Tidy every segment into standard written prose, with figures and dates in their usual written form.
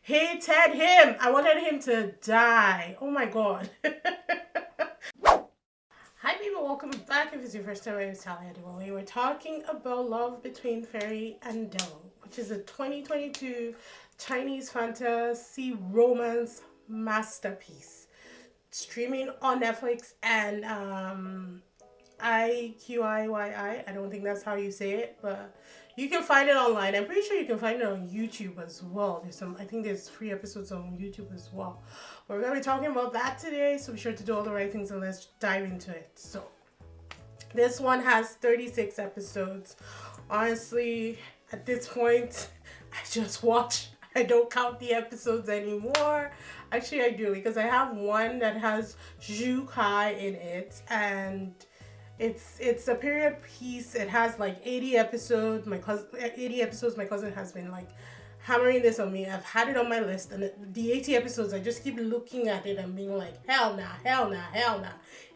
Hated him. I wanted him to die. Oh my god. Hi people, welcome back. If it's your first time, I'm Talia. We were talking about love between fairy and devil, which is a 2022 Chinese fantasy romance masterpiece. Streaming on Netflix and IQIYI. I don't think that's how you say it, but you can find it online. I'm pretty sure you can find it on YouTube as well. I think there's 3 episodes on YouTube as well. We're gonna be talking about that today, so be sure to do all the right things and let's dive into it. So this one has 36 episodes. Honestly, at this point, I just watch. I don't count the episodes anymore. Actually, I do, because I have one that has Zhu Kai in it, and it's a period piece. It has like 80 episodes. My cousin has been like hammering this on me. I've had it on my list, and the 80 episodes, I just keep looking at it and being like, hell nah, hell nah, hell nah.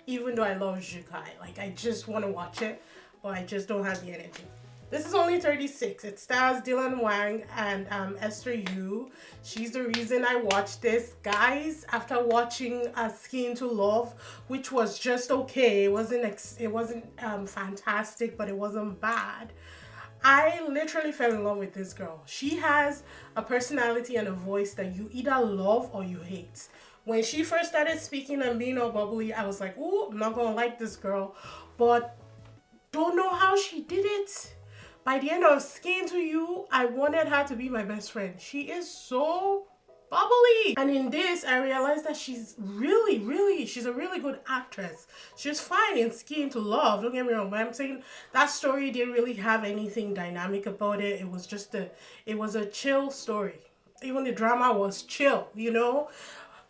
Even though I love Zhu Kai, like I just want to watch it, but I just don't have the energy. This is only 36. It stars Dylan Wang and Esther Yu. She's the reason I watched this. Guys, after watching Skin to Love, which was just okay, it wasn't fantastic, but it wasn't bad. I literally fell in love with this girl. She has a personality and a voice that you either love or you hate. When she first started speaking and being all bubbly, I was like, ooh, I'm not gonna like this girl. But don't know how she did it. By the end of Skin to You, I wanted her to be my best friend. She is so bubbly. And in this, I realized that she's a really good actress. She's fine in Skin to Love, don't get me wrong, but I'm saying that story didn't really have anything dynamic about it. It was just it was a chill story. Even the drama was chill, you know?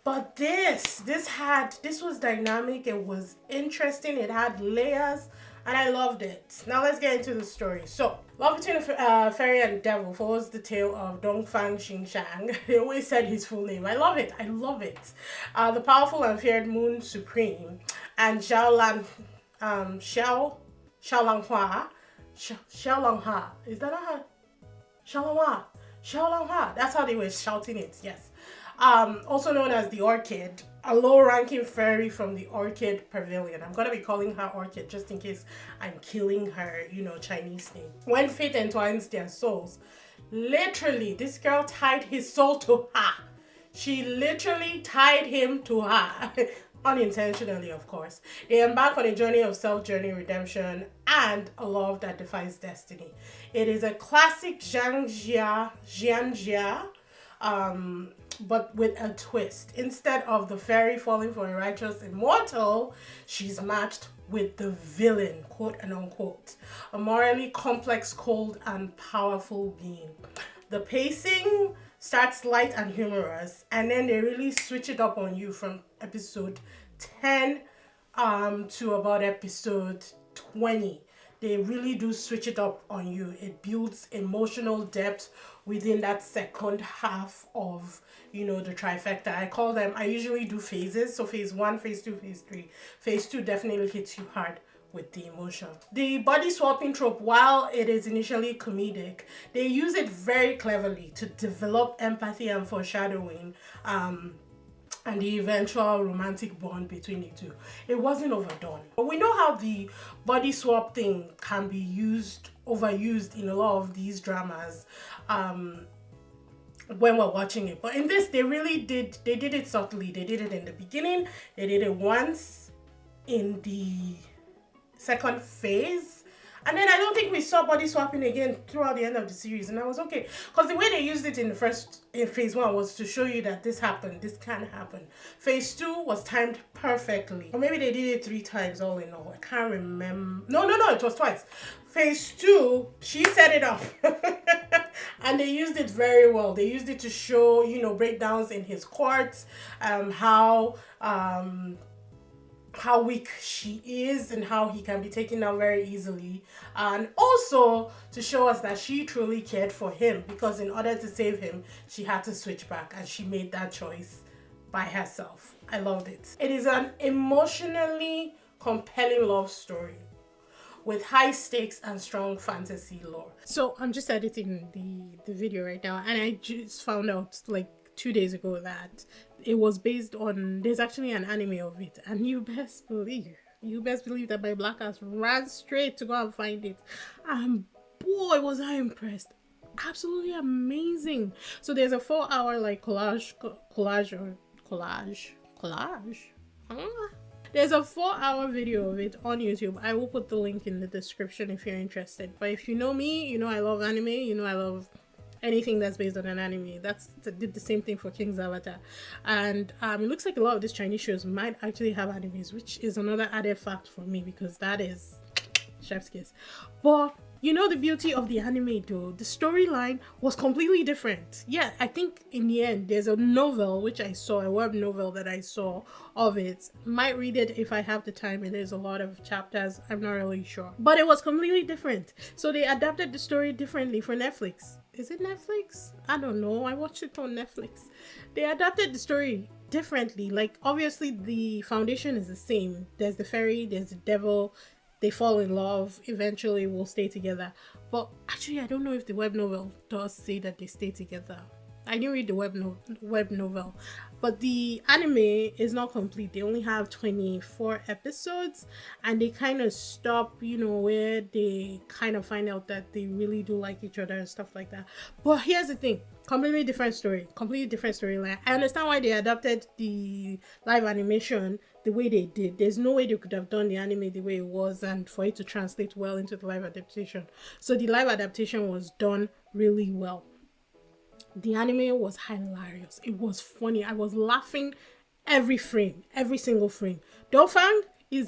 But this was dynamic. It was interesting. It had layers, and I loved it. Now let's get into the story. So, Love Between a Fairy and Devil follows the tale of Dongfang Xingshang. They always said his full name. I love it. I love it. The powerful and feared Moon Supreme and Xiao Langhua. Is that not her? Xiao Langhua. That's how they were shouting it. Yes. Also known as the Orchid, a low-ranking fairy from the Orchid Pavilion. I'm gonna be calling her Orchid just in case I'm killing her, Chinese name. When fate entwines their souls, literally, this girl tied his soul to her. She literally tied him to her. Unintentionally, of course. They embark on a journey of self-journey, redemption, and a love that defies destiny. It is a classic Jianjia, but with a twist. Instead of the fairy falling for a righteous immortal, she's matched with the villain, quote and unquote, a morally complex, cold, and powerful being. The pacing starts light and humorous, and then they really switch it up on you from episode 10 to about episode 20. They really do switch it up on you. It builds emotional depth within that second half of, the trifecta. I usually do phases. So phase 1, phase 2, phase 3. Phase 2 definitely hits you hard with the emotion. The body swapping trope, while it is initially comedic, they use it very cleverly to develop empathy and foreshadowing, and the eventual romantic bond between the two. It wasn't overdone. But we know how the body swap thing can be overused in a lot of these dramas when we're watching it. But in this, they did it subtly. They did it in the beginning. They did it once in the second phase. And then I don't think we saw body swapping again throughout the end of the series, and I was okay. Because the way they used it in phase 1 was to show you that this happened, this can happen. Phase 2 was timed perfectly. Or maybe they did it 3 times all in all. I can't remember. No, it was twice. Phase 2, she set it up. And they used it very well. They used it to show, breakdowns in his courts, how weak she is and how he can be taken down very easily, and also to show us that she truly cared for him, because in order to save him, she had to switch back, and she made that choice by herself. I loved it. It is an emotionally compelling love story with high stakes and strong fantasy lore. So I'm just editing the video right now, and I just found out like 2 days ago that it was based on, there's actually an anime of it, and you best believe that my black ass ran straight to go and find it. And boy, was I impressed. Absolutely amazing. So there's a 4 hour like collage. Huh? There's a 4 hour video of it on YouTube. I will put the link in the description if you're interested. But if you know me, you know I love anime. You know I love anything that's based on an anime. Did the same thing for King's Avatar. And it looks like a lot of these Chinese shows might actually have animes, which is another added fact for me, because that is chef's kiss. But you know the beauty of the anime though, the storyline was completely different. Yeah, I think in the end there's a novel which I saw, a web novel that I saw of it. Might read it if I have the time, and there's a lot of chapters, I'm not really sure. But it was completely different. So they adapted the story differently for Netflix. Is it Netflix? I don't know. I watched it on Netflix. They adapted the story differently. Like, obviously the foundation is the same. There's the fairy, there's the devil. They fall in love, eventually will stay together. But actually, I don't know if the web novel does say that they stay together. I didn't read the web novel. But the anime is not complete. They only have 24 episodes. And they kind of stop, where they kind of find out that they really do like each other and stuff like that. But here's the thing. Completely different storyline. I understand why they adapted the live animation the way they did. There's no way they could have done the anime the way it was and for it to translate well into the live adaptation. So the live adaptation was done really well. The anime was hilarious. It was funny. I was laughing every single frame. Dofang is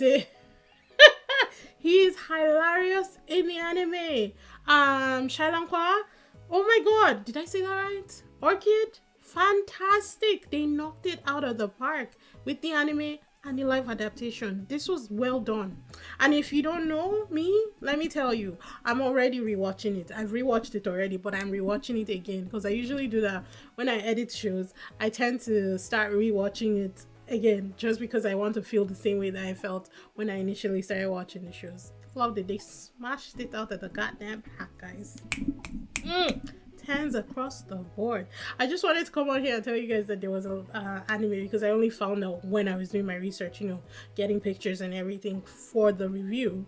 he is hilarious in the anime. Shailankwa, oh my god, did I say that right? Orchid, fantastic. They knocked it out of the park with the anime and the live adaptation. This was well done. And if you don't know me, let me tell you, I'm already rewatching it. I've rewatched it already, but I'm rewatching it again because I usually do that when I edit shows. I tend to start rewatching it again just because I want to feel the same way that I felt when I initially started watching the shows. Loved it. They smashed it out of the goddamn pack, guys. 10s across the board. I just wanted to come on here and tell you guys that there was an anime because I only found out when I was doing my research, getting pictures and everything for the review.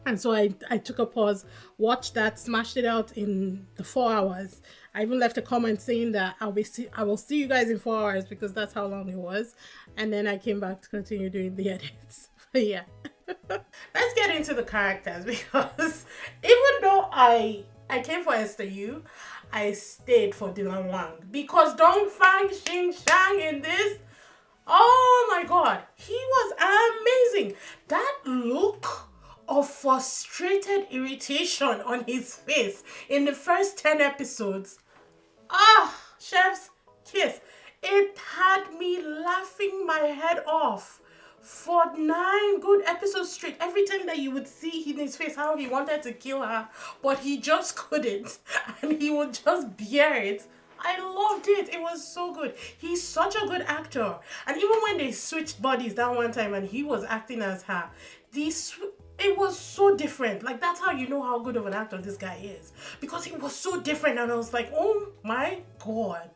And so I took a pause, watched that, smashed it out in the 4 hours. I even left a comment saying that I will see you guys in 4 hours because that's how long it was. And then I came back to continue doing the edits. But yeah. Let's get into the characters because even though I came for Esther Yu, I stayed for Dylan Wang because Dong Fang Xing Shang in this, oh my god, he was amazing. That look of frustrated irritation on his face in the first 10 episodes, chef's kiss. It had me laughing my head off for 9 good episodes straight. Every time that you would see in his face how he wanted to kill her, but he just couldn't, and he would just bear it. I loved it. It was so good. He's such a good actor. And even when they switched bodies that one time and he was acting as her, it was so different. Like, that's how you know how good of an actor this guy is, because it was so different. And I was like, oh my god,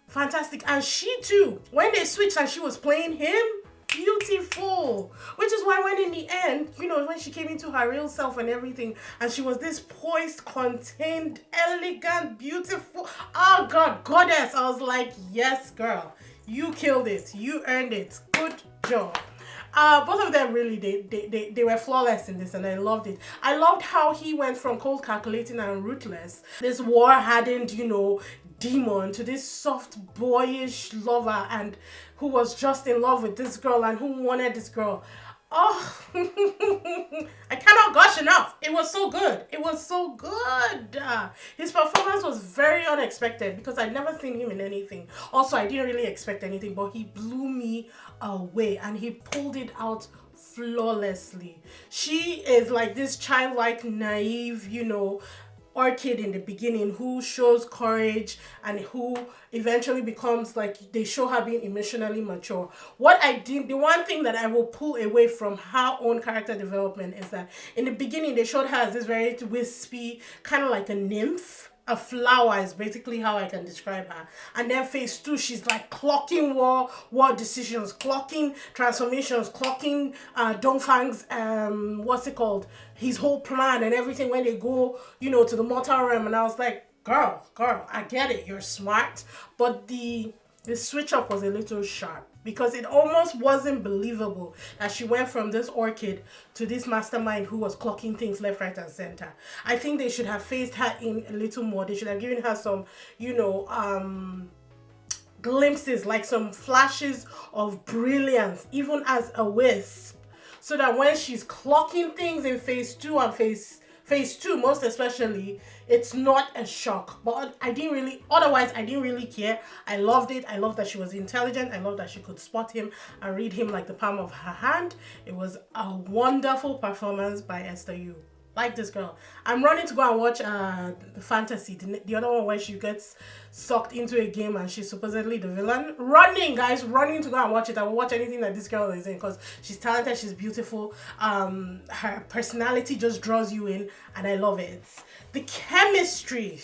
fantastic. And she too, when they switched and she was playing him, beautiful. Which is why when in the end, when she came into her real self and everything, and she was this poised, contained, elegant, beautiful, oh god, goddess, I was like, yes girl, you killed it, you earned it, good job. Both of them really, they were flawless in this, and I loved it. I loved how he went from cold, calculating, and ruthless, this war-hardened, demon, to this soft, boyish lover, and who was just in love with this girl and who wanted this girl. Oh, I cannot gush enough. It was so good. It was so good. His performance was very unexpected because I'd never seen him in anything. Also, I didn't really expect anything, but he blew me away and he pulled it out flawlessly. She is like this childlike, naive, Orchid in the beginning, who shows courage and who eventually becomes, like, they show her being emotionally mature. The one thing that I will pull away from her own character development is that in the beginning they showed her as this very wispy, kind of like a nymph, a flower is basically how I can describe her. And then phase 2, she's like clocking war decisions, clocking transformations, clocking Dongfang's what's it called? His whole plan and everything when they go, to the mortal realm. And I was like, girl, I get it. You're smart, but the switch up was a little sharp because it almost wasn't believable that she went from this orchid to this mastermind who was clocking things left, right, and center. I think they should have phased her in a little more. They should have given her some, glimpses, like some flashes of brilliance, even as a wisp, so that when she's clocking things in phase 2 and phase 2 most especially, it's not a shock. But I didn't really care. I loved it. I loved that she was intelligent. I loved that she could spot him and read him like the palm of her hand. It was a wonderful performance by Esther Yu. Like this girl. I'm running to go and watch Fantasy, the other one where she gets sucked into a game and she's supposedly the villain. Running, guys, running to go and watch it. I will watch anything that this girl is in because she's talented, she's beautiful. Her personality just draws you in, and I love it. The chemistry,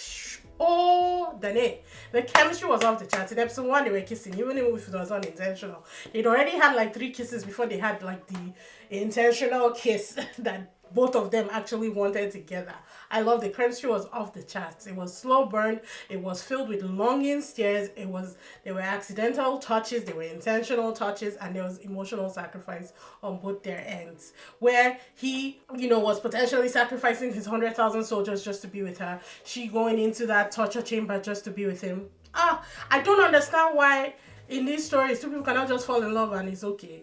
the chemistry was off the charts. In episode 1, they were kissing, even if it was unintentional. They'd already had like 3 kisses before they had like the intentional kiss that both of them actually wanted together. I love the chemistry was off the charts. It was slow burn. It was filled with longing stares. There were accidental touches. There were intentional touches, and there was emotional sacrifice on both their ends. Where he, was potentially sacrificing his 100,000 soldiers just to be with her. She going into that torture chamber just to be with him. I don't understand why in these stories 2 people cannot just fall in love and it's okay.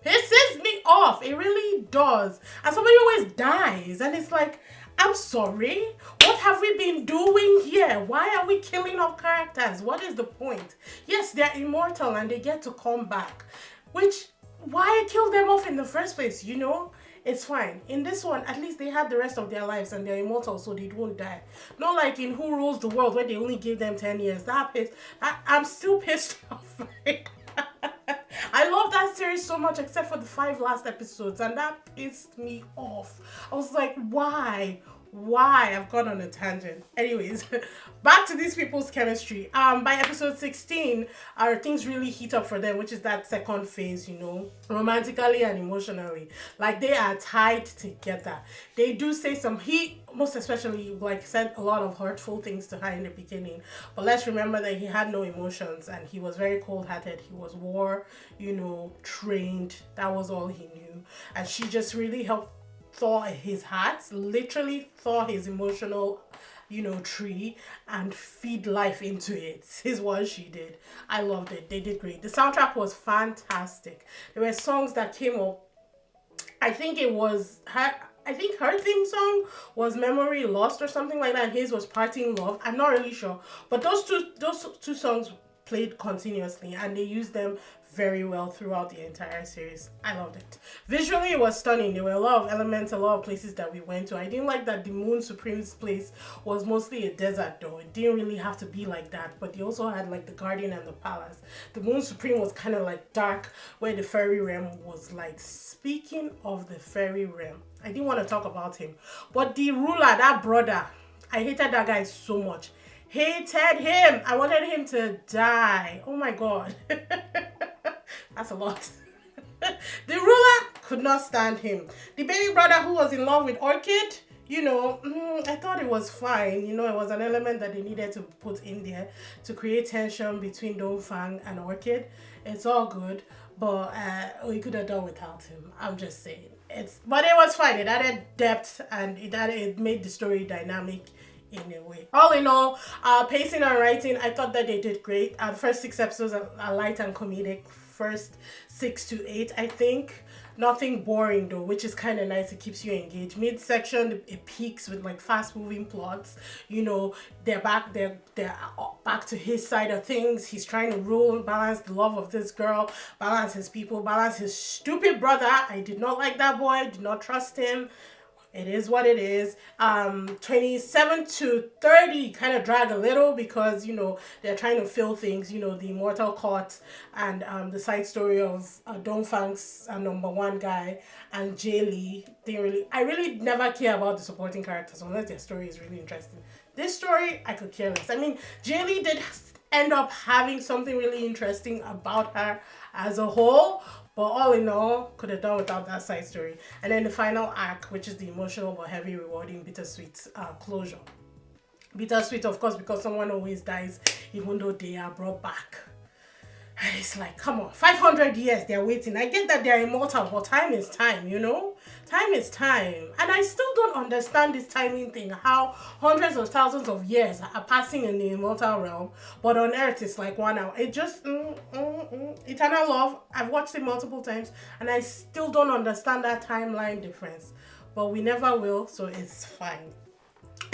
Pisses me off. It really does. And somebody always dies. And it's like, I'm sorry. What have we been doing here? Why are we killing off characters? What is the point? Yes, they're immortal and they get to come back. Why kill them off in the first place, It's fine. In this one, at least they had the rest of their lives and they're immortal, so they won't die. Not like in Who Rules the World, where they only give them 10 years. I'm still pissed off. I love that series so much, except for the 5 last episodes, and that pissed me off. I was like, why? I've gone on a tangent. Anyways, back to these people's chemistry. By episode 16, things really heat up for them, which is that second phase, romantically and emotionally. Like, they are tied together. They do say he most especially said a lot of hurtful things to her in the beginning, but let's remember that he had no emotions and he was very cold-hearted. He was trained. That was all he knew, and she just really helped thaw his heart, literally thaw his emotional tree and feed life into it. Is what she did. I loved it. They did great. The soundtrack was fantastic. There were songs that came up. I think her theme song was Memory Lost or something like that. His was Parting Love. I'm not really sure, but those two songs played continuously and they used them very well throughout the entire series. I loved it. Visually, it was stunning. There were a lot of elements, a lot of places that we went to. I didn't like that the Moon Supreme's place was mostly a desert though. It didn't really have to be like that, but they also had the garden and the palace. The Moon Supreme was kind of dark, where the fairy realm was like. Speaking of the fairy realm, I didn't want to talk about him, but the ruler, that brother, I hated that guy so much. Hated him. I wanted him to die. Oh my god. That's a lot. The ruler could not stand him. The baby brother who was in love with Orchid, I thought it was fine. It was an element that they needed to put in there to create tension between Dongfang and Orchid. It's all good, but we could have done without him. I'm just saying. But it was fine. It added depth and it made the story dynamic in a way. All in all, pacing and writing, I thought that they did great. The first 6 episodes are light and comedic. First 6 to 8, I think. Nothing boring though, which is kind of nice. It keeps you engaged. Midsection, it peaks with fast moving plots. They're back to his side of things. He's trying to rule and balance the love of this girl, balance his people, balance his stupid brother. I did not like that boy. I did not trust him. It is what it is. 27 to 30 kind of drag a little because, they're trying to fill things, the Immortal Court and the side story of Dongfang's number one guy and Jay Lee. I really never care about the supporting characters unless their story is really interesting. This story, I could care less. I mean, Jay Lee did end up having something really interesting about her as a whole, but all in all, could have done without that side story. And then the final act, which is the emotional but heavy, rewarding, bittersweet closure. Bittersweet, of course, because someone always dies, even though they are brought back. And it's like, come on, 500 years they're waiting. I get that they're immortal, but time is time, Time is time. And I still don't understand this timing thing, how hundreds of thousands of years are passing in the immortal realm, but on Earth it's like 1 hour. It just, Eternal Love, I've watched it multiple times, and I still don't understand that timeline difference. But we never will, so it's fine.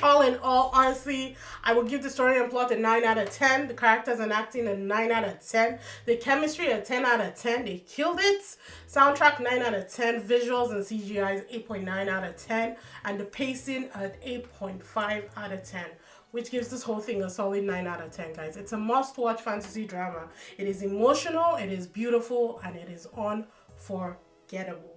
All in all, honestly, I will give the story and plot a 9 out of 10. The characters and acting a 9 out of 10. The chemistry a 10 out of 10. They killed it. Soundtrack 9 out of 10. Visuals and CGI is 8.9 out of 10. And the pacing at 8.5 out of 10. Which gives this whole thing a solid 9 out of 10, guys. It's a must-watch fantasy drama. It is emotional, it is beautiful, and it is unforgettable.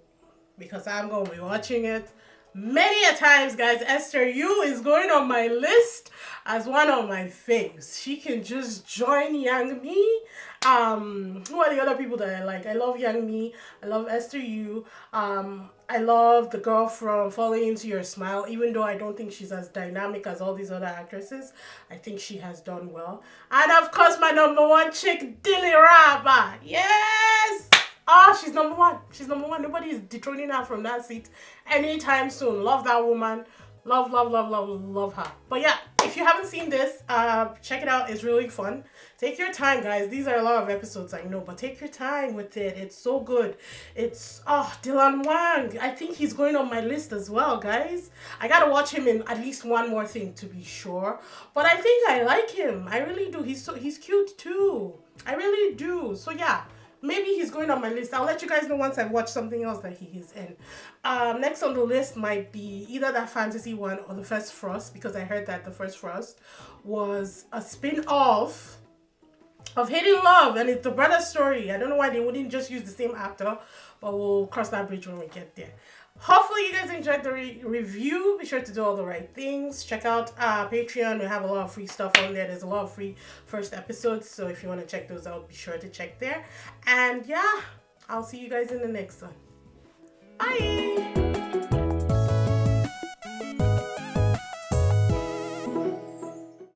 Because I'm going to be watching it many a times, guys. Esther Yu is going on my list as one of my faves. She can just join Yang Mi. Who are the other people that I like? I love Yang Mi. I love Esther Yu. I love the girl from Falling Into Your Smile. Even though I don't think she's as dynamic as all these other actresses, I think she has done well. And of course, my number one chick, Dilly Raba. Yes! Oh, she's number one. She's number one. Nobody is dethroning her from that seat anytime soon. Love that woman. Love, love, love, love, love her. But yeah, if you haven't seen this, check it out. It's really fun. Take your time, guys. These are a lot of episodes, I know, but take your time with it. It's so good. It's, Dylan Wang. I think he's going on my list as well, guys. I gotta watch him in at least one more thing to be sure. But I think I like him. I really do. He's cute too. I really do. So yeah. Maybe he's going on my list. I'll let you guys know once I've watched something else that he is in. Next on the list might be either that fantasy one or the First Frost, because I heard that the First Frost was a spin-off of Hidden Love, and it's the brother story. I don't know why they wouldn't just use the same actor, but we'll cross that bridge when we get there. Hopefully you guys enjoyed the review. Be sure to do all the right things. Check out Patreon. We have a lot of free stuff on there. There's a lot of free first episodes. So if you want to check those out, be sure to check there. And yeah, I'll see you guys in the next one. Bye!